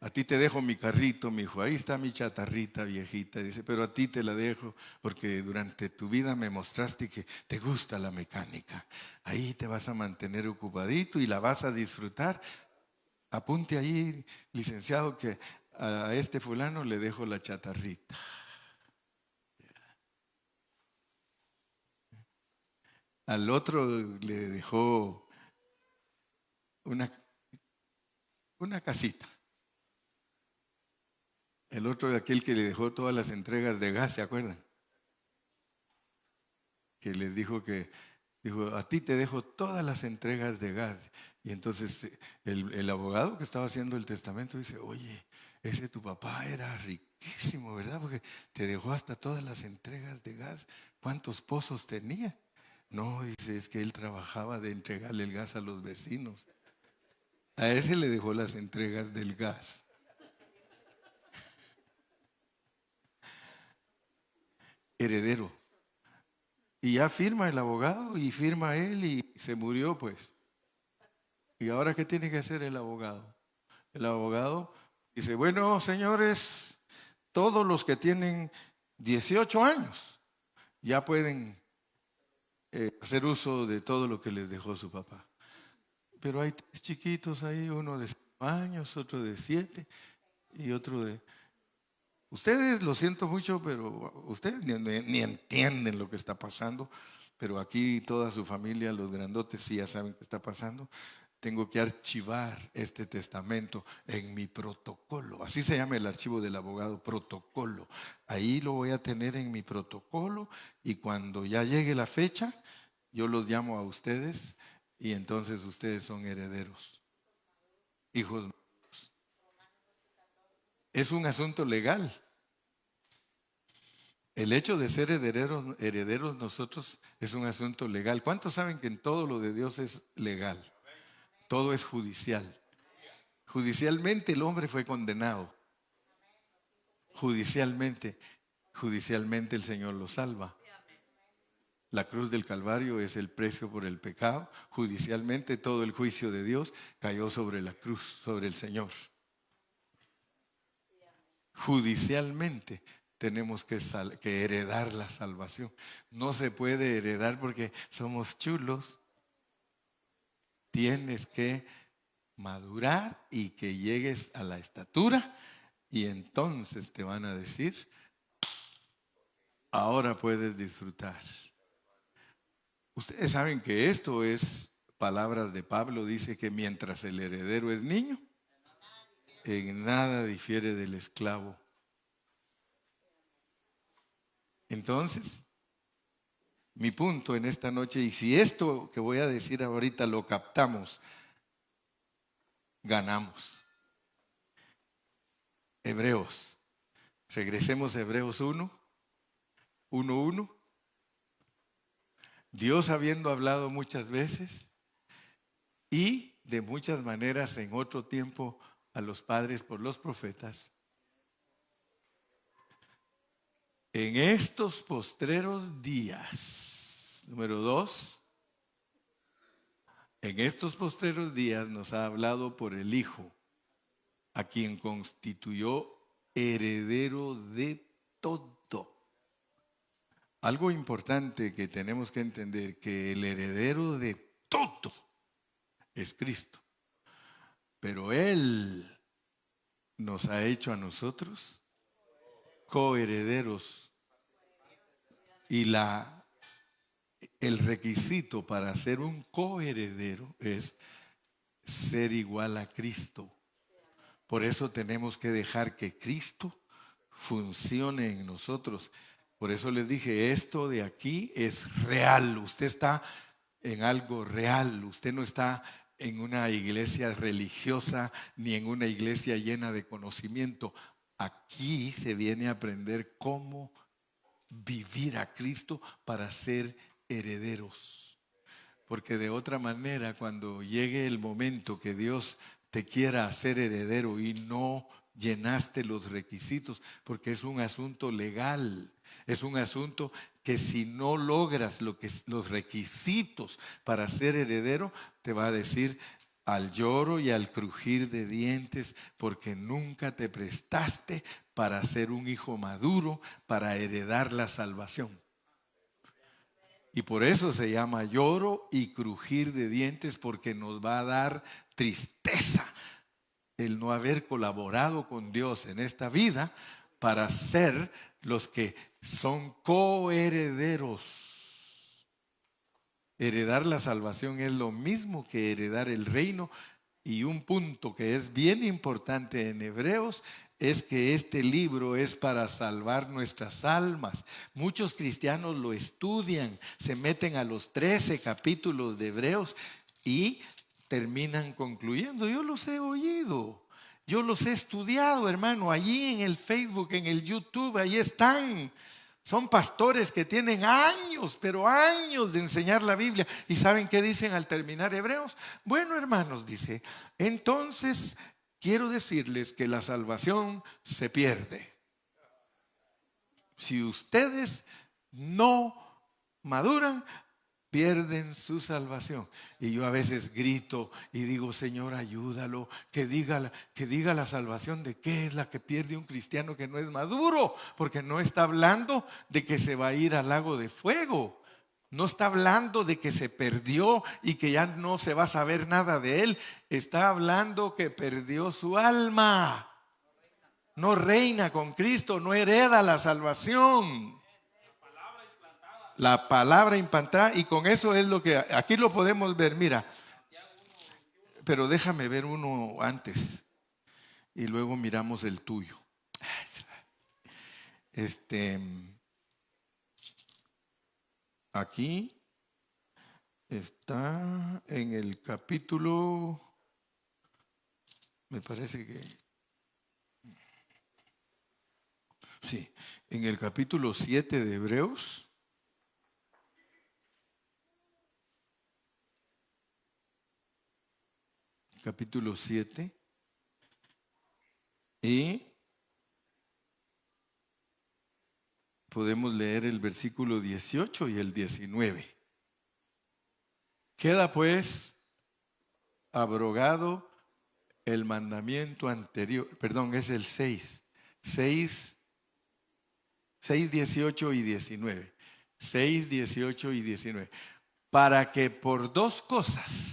A ti te dejo mi carrito, mi hijo, ahí está mi chatarrita viejita. Dice, pero a ti te la dejo porque durante tu vida me mostraste que te gusta la mecánica. Ahí te vas a mantener ocupadito y la vas a disfrutar. Apunte ahí, licenciado, que a este fulano le dejo la chatarrita. Al otro le dejó una casita. El otro de aquel que le dejó todas las entregas de gas, ¿se acuerdan? Que les dijo a ti te dejo todas las entregas de gas. Y entonces el abogado que estaba haciendo el testamento dice, oye, ese tu papá era riquísimo, ¿verdad? Porque te dejó hasta todas las entregas de gas. ¿Cuántos pozos tenía? No, dice, es que él trabajaba de entregarle el gas a los vecinos. A ese le dejó las entregas del gas. Heredero. Y ya firma el abogado y firma él y se murió, pues. ¿Y ahora qué tiene que hacer el abogado? El abogado dice, bueno, señores, todos los que tienen 18 años ya pueden hacer uso de todo lo que les dejó su papá. Pero hay 3 chiquitos ahí, uno de 5 años, otro de 7 y otro de... Ustedes, lo siento mucho, pero ustedes ni entienden lo que está pasando, pero aquí toda su familia, los grandotes, sí ya saben qué está pasando. tengo que archivar este testamento en mi protocolo. Así se llama el archivo del abogado, protocolo. Ahí lo voy a tener en mi protocolo y cuando ya llegue la fecha, yo los llamo a ustedes y entonces ustedes son herederos, hijos maduros. Es un asunto legal. El hecho de ser herederos nosotros es un asunto legal. ¿Cuántos saben que en todo lo de Dios es legal? Todo es judicial. Judicialmente el hombre fue condenado. Judicialmente el Señor lo salva. La cruz del Calvario es el precio por el pecado. Judicialmente todo el juicio de Dios cayó sobre la cruz, sobre el Señor. Judicialmente tenemos que heredar la salvación. No se puede heredar porque somos chulos. Tienes que madurar y que llegues a la estatura y entonces te van a decir, ahora puedes disfrutar. Ustedes saben que esto es palabras de Pablo, dice que mientras el heredero es niño, en nada difiere del esclavo. Entonces, mi punto en esta noche, y si esto que voy a decir ahorita lo captamos, ganamos. Hebreos, regresemos a Hebreos 1:1. Dios habiendo hablado muchas veces y de muchas maneras en otro tiempo a los padres por los profetas, en estos postreros días, número 2, en estos postreros días nos ha hablado por el Hijo, a quien constituyó heredero de todo. Algo importante que tenemos que entender, que el heredero de todo es Cristo. Pero Él nos ha hecho a nosotros coherederos. Y el requisito para ser un coheredero es ser igual a Cristo. Por eso tenemos que dejar que Cristo funcione en nosotros. Por eso les dije, esto de aquí es real. Usted está en algo real. Usted no está en una iglesia religiosa ni en una iglesia llena de conocimiento. Aquí se viene a aprender cómo vivir a Cristo para ser herederos. Porque de otra manera, cuando llegue el momento que Dios te quiera hacer heredero y no llenaste los requisitos, porque es un asunto legal, es un asunto que si no logras los requisitos para ser heredero, te va a decir al lloro y al crujir de dientes, porque nunca te prestaste para ser un hijo maduro, para heredar la salvación. Y por eso se llama lloro y crujir de dientes, porque nos va a dar tristeza el no haber colaborado con Dios en esta vida para ser los que son coherederos. Heredar la salvación es lo mismo que heredar el reino. Y un punto que es bien importante en Hebreos es que este libro es para salvar nuestras almas. Muchos cristianos lo estudian, se meten a los 13 capítulos de Hebreos y terminan concluyendo. Yo los he oído, yo los he estudiado, hermano, allí en el Facebook, en el YouTube, ahí están. Son pastores que tienen años, pero años de enseñar la Biblia. ¿Y saben qué dicen al terminar Hebreos? Bueno, hermanos, dice, entonces quiero decirles que la salvación se pierde. Si ustedes no maduran, pierden su salvación. Y yo a veces grito y digo, Señor, ayúdalo, que diga la salvación de qué es la que pierde un cristiano que no es maduro, porque no está hablando de que se va a ir al lago de fuego. No está hablando de que se perdió y que ya no se va a saber nada de él. Está hablando que perdió su alma. No reina con Cristo, no hereda la salvación. La palabra implantada, y con eso es lo que aquí lo podemos ver. Mira, pero déjame ver uno antes y luego miramos el tuyo. Aquí está en el capítulo, me parece que, sí, en el capítulo 7 de Hebreos. Capítulo 7 y podemos leer el versículo 18 y el 19. Queda pues abrogado el mandamiento anterior, perdón, es el 6, 18 y 19. 6, 18 y 19. Para que por dos cosas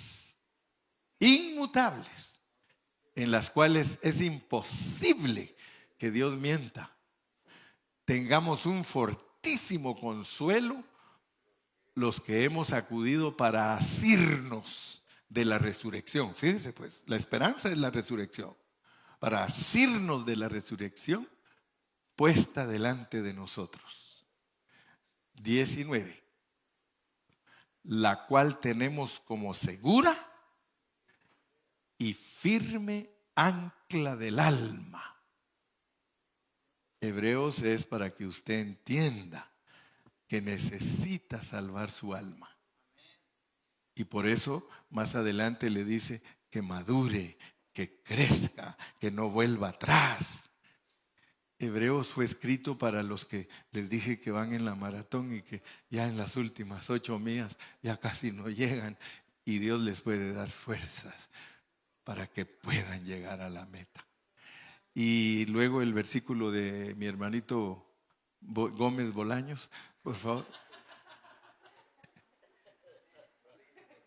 inmutables, en las cuales es imposible que Dios mienta, tengamos un fortísimo consuelo los que hemos acudido para asirnos de la resurrección. Fíjense pues, la esperanza es la resurrección. Para asirnos de la resurrección puesta delante de nosotros. 19. La cual tenemos como segura y firme ancla del alma. Hebreos es para que usted entienda que necesita salvar su alma. Y por eso más adelante le dice que madure, que crezca, que no vuelva atrás. Hebreos fue escrito para los que les dije que van en la maratón y que ya en las últimas 8 millas ya casi no llegan, y Dios les puede dar fuerzas para que puedan llegar a la meta. Y luego el versículo de mi hermanito Gómez Bolaños, por favor.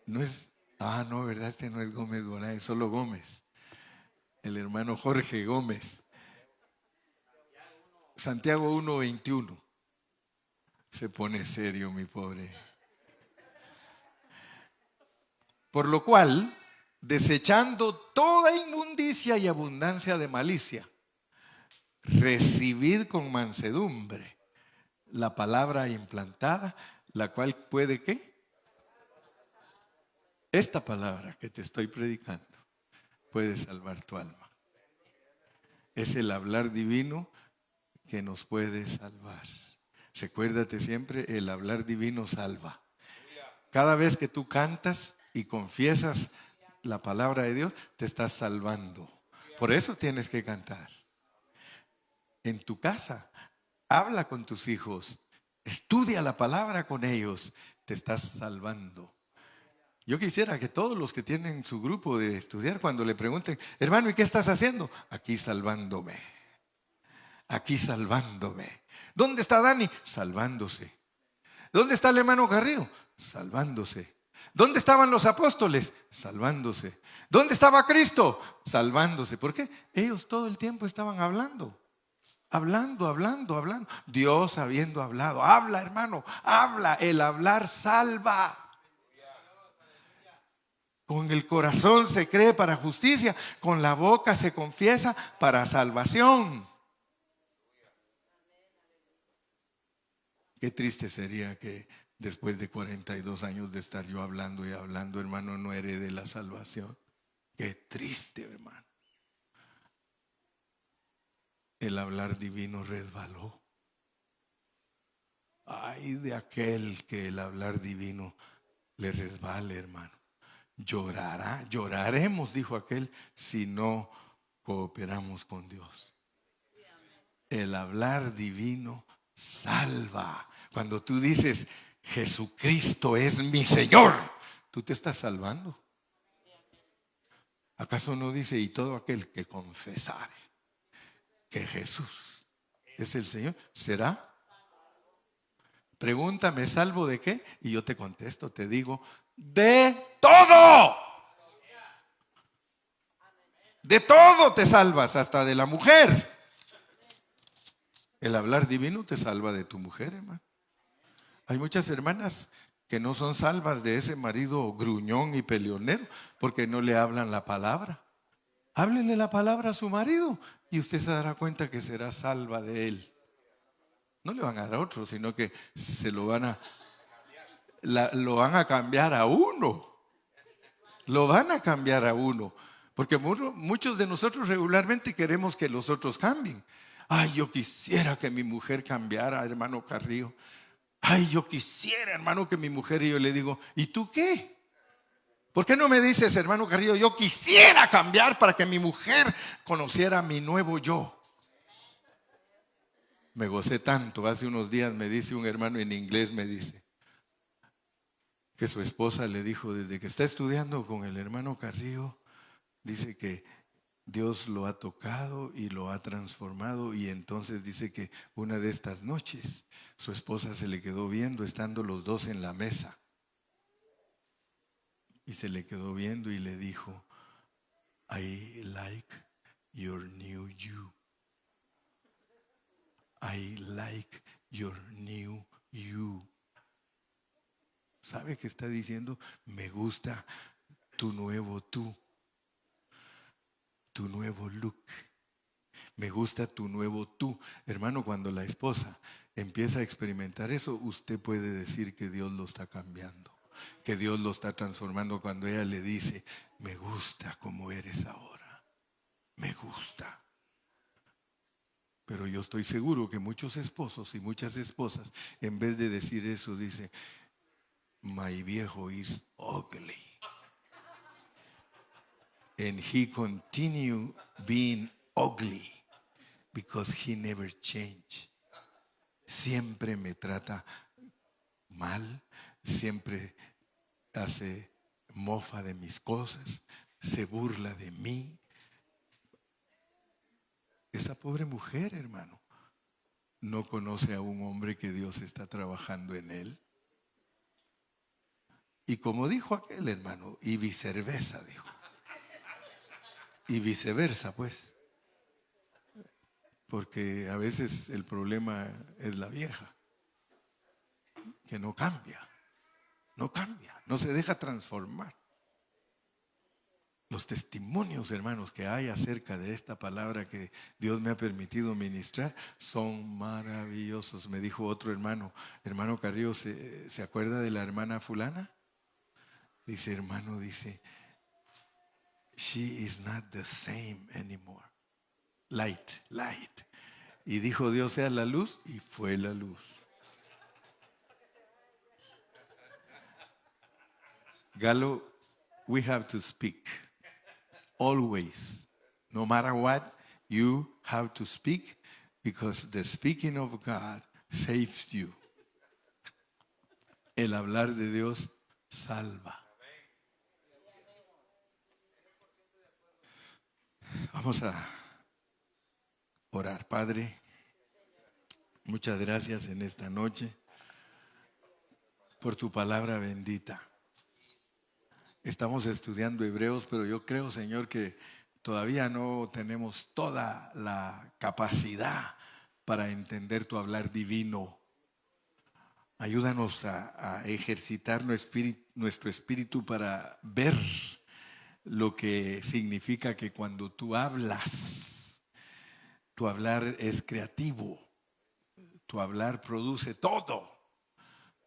No es, no, ¿verdad? Este no es Gómez Bolaños, solo Gómez. El hermano Jorge Gómez. Santiago 1:21. Se pone serio, mi pobre. Por lo cual, desechando toda inmundicia y abundancia de malicia, recibid con mansedumbre la palabra implantada, la cual puede, ¿qué? Esta palabra que te estoy predicando puede salvar tu alma. Es el hablar divino que nos puede salvar. Recuérdate siempre, el hablar divino salva. Cada vez que tú cantas y confiesas la palabra de Dios, te estás salvando. Por eso tienes que cantar. En tu casa, habla con tus hijos, estudia la palabra con ellos, te estás salvando. Yo quisiera que todos los que tienen su grupo de estudiar, cuando le pregunten, hermano, ¿y qué estás haciendo? Aquí salvándome. Aquí salvándome. ¿Dónde está Dani? Salvándose. ¿Dónde está el hermano Carrillo? Salvándose. ¿Dónde estaban los apóstoles? Salvándose. ¿Dónde estaba Cristo? Salvándose. ¿Por qué? Ellos todo el tiempo estaban hablando. Hablando. Dios habiendo hablado. Habla, hermano, habla. El hablar salva. Con el corazón se cree para justicia, con la boca se confiesa para salvación. Qué triste sería que después de 42 años de estar yo hablando y hablando, hermano, no herede la salvación. Qué triste, hermano. El hablar divino resbaló. Ay de aquel que el hablar divino le resbale, hermano. Lloraremos, dijo aquel, si no cooperamos con Dios. El hablar divino salva. Cuando tú dices, Jesucristo es mi Señor, tú te estás salvando. ¿Acaso no dice, y todo aquel que confesare que Jesús es el Señor, será? Pregúntame, ¿salvo de qué? Y yo te contesto, te digo, de todo. De todo te salvas, hasta de la mujer. El hablar divino te salva de tu mujer, hermano. Hay muchas hermanas que no son salvas de ese marido gruñón y peleonero, porque no le hablan la palabra. Háblenle la palabra a su marido y usted se dará cuenta que será salva de él. No le van a dar a otro, sino que se lo van a cambiar a uno. Lo van a cambiar a uno. Porque muchos de nosotros regularmente queremos que los otros cambien. Ay, yo quisiera que mi mujer cambiara, hermano Carrillo. Ay, yo quisiera, hermano, que mi mujer, y yo le digo, ¿y tú qué? ¿Por qué no me dices, hermano Carrillo, yo quisiera cambiar para que mi mujer conociera mi nuevo yo? Me gocé tanto. Hace unos días me dice un hermano en inglés, me dice que su esposa le dijo, desde que está estudiando con el hermano Carrillo, dice que Dios lo ha tocado y lo ha transformado, y entonces dice que una de estas noches su esposa se le quedó viendo estando los dos en la mesa. Y se le quedó viendo y le dijo, I like your new you. I like your new you. ¿Sabe qué está diciendo? Me gusta tu nuevo tú, tu nuevo look. Me gusta tu nuevo tú. Hermano, cuando la esposa empieza a experimentar eso, usted puede decir que Dios lo está cambiando, que Dios lo está transformando cuando ella le dice, me gusta como eres ahora, me gusta. Pero yo estoy seguro que muchos esposos y muchas esposas, en vez de decir eso, dicen, my viejo is ugly. And he continue being ugly because he never changed. Siempre me trata mal, siempre hace mofa de mis cosas, se burla de mí. Esa pobre mujer, hermano, no conoce a un hombre que Dios está trabajando en él. Y como dijo aquel hermano, y viceversa, dijo. Y viceversa, pues. Porque a veces el problema es la vieja, que no cambia, no se deja transformar. Los testimonios, hermanos, que hay acerca de esta palabra que Dios me ha permitido ministrar son maravillosos. Me dijo otro hermano Carrillo, ¿se acuerda de la hermana fulana? Dice, hermano, dice, she is not the same anymore. Light. Y dijo Dios sea la luz, y fue la luz. Galo, we have to speak. Always. No matter what, you have to speak, because the speaking of God saves you. El hablar de Dios salva. Vamos a orar. Padre, muchas gracias en esta noche por tu palabra bendita. Estamos estudiando Hebreos, pero yo creo, Señor, que todavía no tenemos toda la capacidad para entender tu hablar divino. Ayúdanos a ejercitar nuestro espíritu para ver lo que significa que cuando tú hablas, tu hablar es creativo, tu hablar produce todo.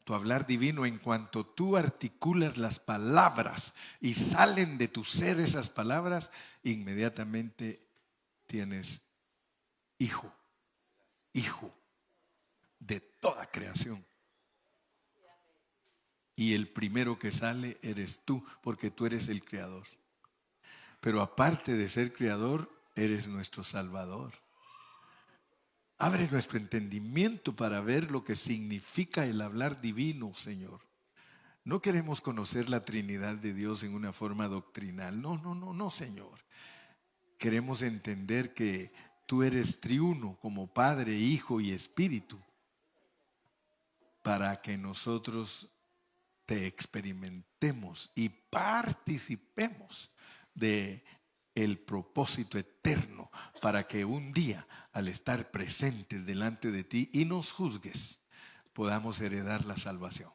Tu hablar divino, en cuanto tú articulas las palabras y salen de tu ser esas palabras, inmediatamente tienes hijo de toda creación. Y el primero que sale eres tú, porque tú eres el creador. Pero aparte de ser creador, eres nuestro Salvador. Abre nuestro entendimiento para ver lo que significa el hablar divino, Señor. No queremos conocer la Trinidad de Dios en una forma doctrinal. No, Señor. Queremos entender que tú eres triuno como Padre, Hijo y Espíritu, para que nosotros te experimentemos y participemos de el propósito eterno, para que un día, al estar presentes delante de ti y nos juzgues, podamos heredar la salvación.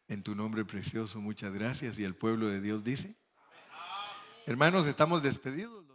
En tu nombre precioso, muchas gracias. Y el pueblo de Dios dice, hermanos, estamos despedidos.